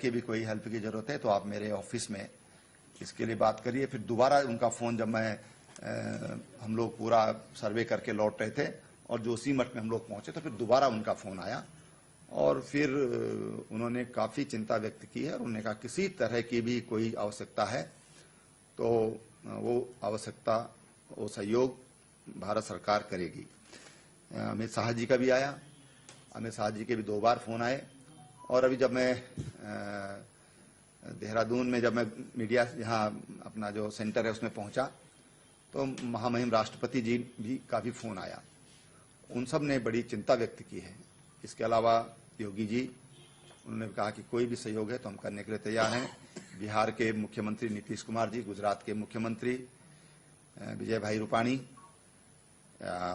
की भी कोई हेल्प की जरूरत है तो आप मेरे ऑफिस में इसके लिए बात करिए। फिर दोबारा उनका फोन जब हम लोग पूरा सर्वे करके लौट रहे थे और जोशीमठ में हम लोग पहुंचे तो फिर दोबारा उनका फोन आया और फिर उन्होंने काफी चिंता व्यक्त की है और उन्होंने कहा किसी तरह की भी कोई आवश्यकता है तो वो आवश्यकता वो सहयोग भारत सरकार करेगी। अमित शाह जी का भी आया, अमित शाह जी के भी 2 बार फोन आए और अभी जब मैं देहरादून में जब मैं मीडिया यहाँ अपना जो सेंटर है उसमें पहुंचा तो महामहिम राष्ट्रपति जी भी का भी फोन आया, उन सब ने बड़ी चिंता व्यक्त की है। इसके अलावा योगी जी उन्होंने कहा कि कोई भी सहयोग है तो हम करने के लिए तैयार हैं। बिहार के मुख्यमंत्री नीतीश कुमार जी, गुजरात के मुख्यमंत्री विजय भाई रूपाणी,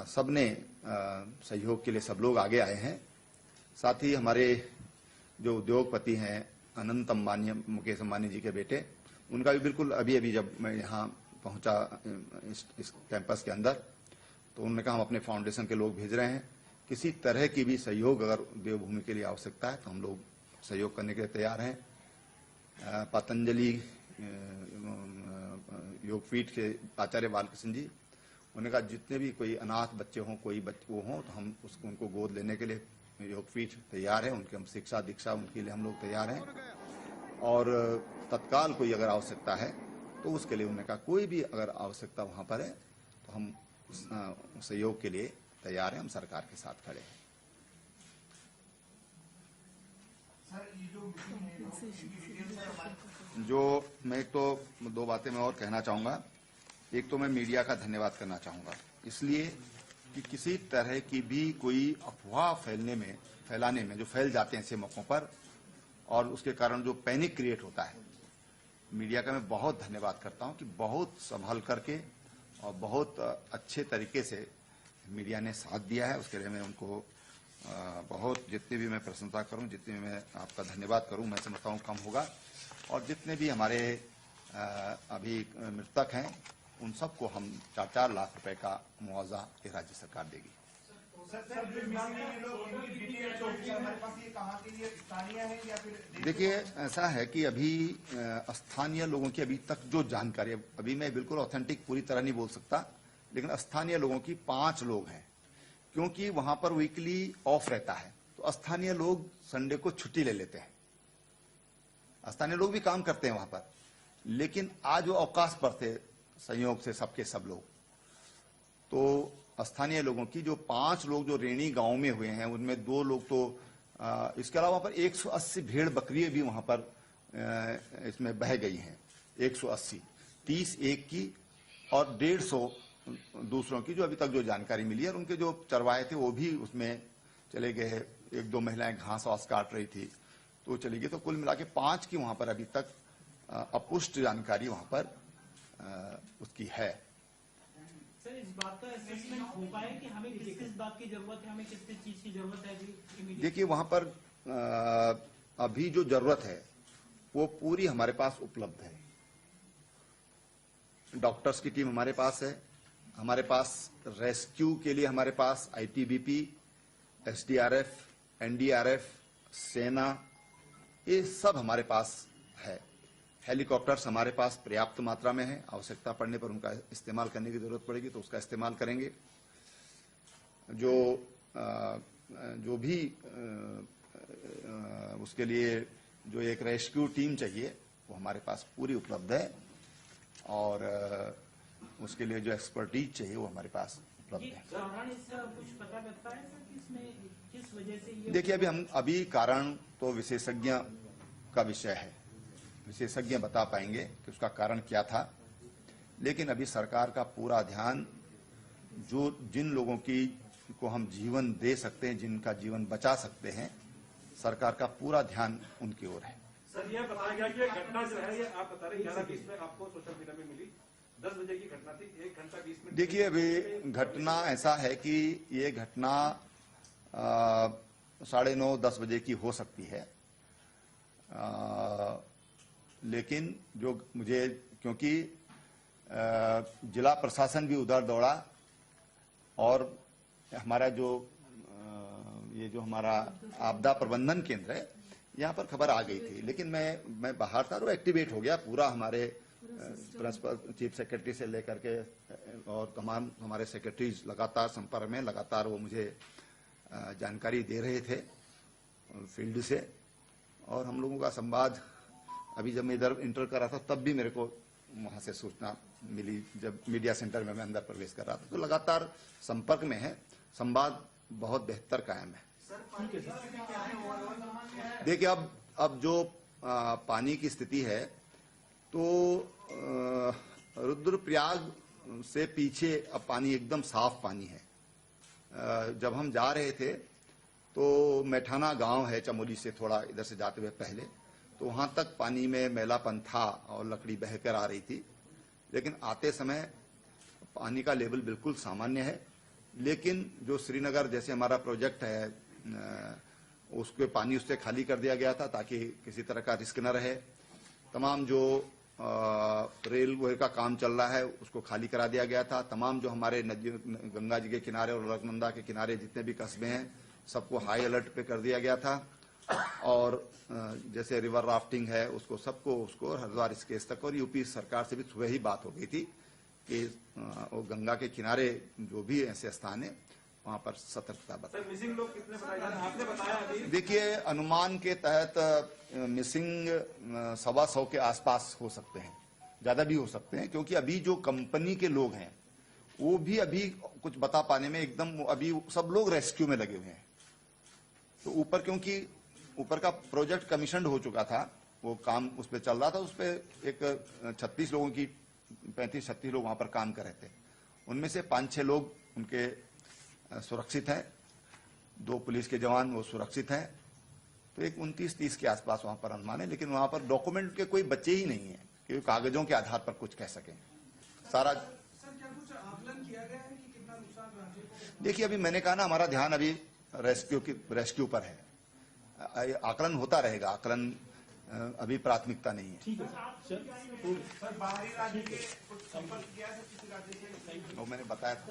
सब ने सहयोग के लिए सब लोग आगे आए हैं। साथ ही हमारे जो उद्योगपति हैं अनंत अंबानी, मुकेश अंबानी जी के बेटे, उनका भी बिल्कुल अभी जब मैं यहाँ पहुंचा इस कैंपस के अंदर तो उन्होंने कहा हम अपने फाउंडेशन के लोग भेज रहे हैं, किसी तरह की भी सहयोग अगर देवभूमि के लिए आवश्यकता है तो हम लोग सहयोग करने के लिए तैयार हैं। पतंजलि योगपीठ के आचार्य बालकृष्ण जी, उन्होंने कहा जितने भी कोई अनाथ बच्चे हों, कोई वो हों तो हम उनको गोद लेने के लिए योगपीठ तैयार है, उनके हम शिक्षा दीक्षा उनके लिए हम लोग तैयार हैं और तत्काल कोई अगर आवश्यकता है तो उसके लिए उन्होंने कहा कोई भी अगर आवश्यकता वहां पर है तो हम सहयोग के लिए तैयार हैं, हम सरकार के साथ खड़े हैं। जो मैं तो 2 बातें मैं और कहना चाहूंगा। एक तो मैं मीडिया का धन्यवाद करना चाहूंगा इसलिए कि किसी तरह की भी कोई अफवाह फैलाने में जो फैल जाते हैं ऐसे मौकों पर और उसके कारण जो पैनिक क्रिएट होता है, मीडिया का मैं बहुत धन्यवाद करता हूं कि बहुत संभल करके और बहुत अच्छे तरीके से मीडिया ने साथ दिया है। उसके लिए मैं उनको बहुत जितनी भी मैं प्रशंसा करूं, जितनी भी मैं आपका धन्यवाद करूं, मैं समझता हूं कम होगा। और जितने भी हमारे अभी मृतक हैं उन सबको हम 4-4 लाख रुपए का मुआवजा ये राज्य सरकार देगी। देखिए ऐसा है कि अभी स्थानीय लोगों की अभी तक जो जानकारी, अभी मैं बिल्कुल ऑथेंटिक पूरी तरह नहीं बोल सकता, लेकिन स्थानीय लोगों की 5 लोग हैं क्योंकि वहां पर वीकली ऑफ रहता है तो स्थानीय लोग संडे को छुट्टी ले लेते हैं। स्थानीय लोग भी काम करते हैं वहां पर, लेकिन आज वो अवकाश पर थे संयोग से सबके सब लोग, तो स्थानीय लोगों की जो 5 लोग जो रेणी गांव में हुए हैं उनमें 2 लोग तो इसके अलावा वहां पर 180 भेड़ बकरियां भी वहां पर इसमें बह गई हैं। 180, 30 एक की और 150 दूसरों की जो अभी तक जो जानकारी मिली है। और उनके जो चरवाहे थे वो भी उसमें चले गए। 1-2 महिलाएं घास वास काट रही थी तो चली गई। तो कुल मिला के 5 की वहां पर अभी तक अपुष्ट जानकारी वहां पर उसकी है। सर इस बात का असेसमेंट हो पाए कि हमें किस बात की जरूरत है, हमें किस चीज की जरूरत है? देखिए वहां पर अभी जो जरूरत है वो पूरी हमारे पास उपलब्ध है। डॉक्टर्स की टीम हमारे पास है, हमारे पास रेस्क्यू के लिए हमारे पास आईटीबीपी, एसडीआरएफ, एनडीआरएफ, सेना, ये सब हमारे पास है। हेलीकॉप्टर्स हमारे पास पर्याप्त मात्रा में है, आवश्यकता पड़ने पर उनका इस्तेमाल करने की जरूरत पड़ेगी तो उसका इस्तेमाल करेंगे। जो भी उसके लिए जो एक रेस्क्यू टीम चाहिए वो हमारे पास पूरी उपलब्ध है और उसके लिए जो एक्सपर्टीज चाहिए वो हमारे पास उपलब्ध है। कुछ पता लगता है सर कि इसमें किस वजह से ये? देखिए अभी कारण तो विशेषज्ञ का विषय है, विशेषज्ञ बता पाएंगे कि उसका कारण क्या था, लेकिन अभी सरकार का पूरा ध्यान जिन लोगों को हम जीवन दे सकते हैं, जिनका जीवन बचा सकते हैं, सरकार का पूरा ध्यान उनकी ओर है। सर यह बताया गया कि घटना जो है ये आप बता रहे 11:20 में आपको सोशल मीडिया में मिली, 10 बजे की घटना थी, 1 घंटा 20 मिनट। देखिए अभी घटना ऐसा है कि ये घटना 9:30-10 बजे की हो सकती है, लेकिन जो मुझे क्योंकि जिला प्रशासन भी उधर दौड़ा और हमारा जो ये जो हमारा आपदा प्रबंधन केंद्र है यहाँ पर खबर आ गई थी, लेकिन मैं बाहर था और एक्टिवेट हो गया पूरा। हमारे प्रिंसिपल चीफ सेक्रेटरी से लेकर के और तमाम हमारे सेक्रेटरीज लगातार संपर्क में, लगातार वो मुझे जानकारी दे रहे थे फील्ड से। और हम लोगों का संवाद, अभी जब मैं इधर इंटर कर रहा था तब भी मेरे को वहां से सूचना मिली, जब मीडिया सेंटर में मैं अंदर प्रवेश कर रहा था। तो लगातार संपर्क में है, संवाद बहुत बेहतर कायम है। देखिए अब जो पानी की स्थिति है, तो रुद्रप्रयाग से पीछे अब पानी एकदम साफ पानी है। जब हम जा रहे थे तो मैठाना गांव है चमोली से थोड़ा इधर से जाते हुए पहले, तो वहां तक पानी में मैलापन था और लकड़ी बहकर आ रही थी। लेकिन आते समय पानी का लेवल बिल्कुल सामान्य है। लेकिन जो श्रीनगर जैसे हमारा प्रोजेक्ट है, उसके पानी उससे खाली कर दिया गया था ताकि किसी तरह का रिस्क न रहे। तमाम जो रेलवे का काम चल रहा है उसको खाली करा दिया गया था। तमाम जो हमारे नदी, गंगा जी के किनारे और अलकनंदा के किनारे जितने भी कस्बे हैं, सबको हाई अलर्ट पे कर दिया गया था। और जैसे रिवर राफ्टिंग है उसको हरिद्वार स्केच तक, और यूपी सरकार से भी सुबह ही बात हो गई थी कि वो गंगा के किनारे जो भी ऐसे स्थान है वहां पर सतर्कता बरतें। सर, मिसिंग लोग कितने बताए जा रहे हैं? आपने बताया अभी। देखिए, अनुमान के तहत मिसिंग 125 के आसपास हो सकते हैं, ज्यादा भी हो सकते हैं, क्योंकि अभी जो कंपनी के लोग हैं वो भी अभी कुछ बता पाने में एकदम, अभी सब लोग रेस्क्यू में लगे हुए हैं। तो ऊपर, क्योंकि ऊपर का प्रोजेक्ट कमीशनड हो चुका था, वो काम उस पर चल रहा था, उस पर एक 36 लोगों की 35-36 लोग वहां पर काम कर रहे थे। उनमें से 5-6 लोग उनके सुरक्षित हैं, 2 पुलिस के जवान वो सुरक्षित हैं। तो एक 29-30 के आसपास वहां पर अनुमान है। लेकिन वहां पर डॉक्यूमेंट के कोई बचे ही नहीं है कि कागजों के आधार पर कुछ कह सकें। सारा सर, क्या कुछ आकलन किया गया है कि कितना नुकसान राज्य को? देखिए, अभी मैंने कहा ना, हमारा ध्यान अभी रेस्क्यू पर है। आकलन होता रहेगा, आकलन अभी प्राथमिकता नहीं है। ठीक है सर, बाहरी राज्य के कुछ संपर्क किया है किसी राज्य के? वो मैंने बताया था।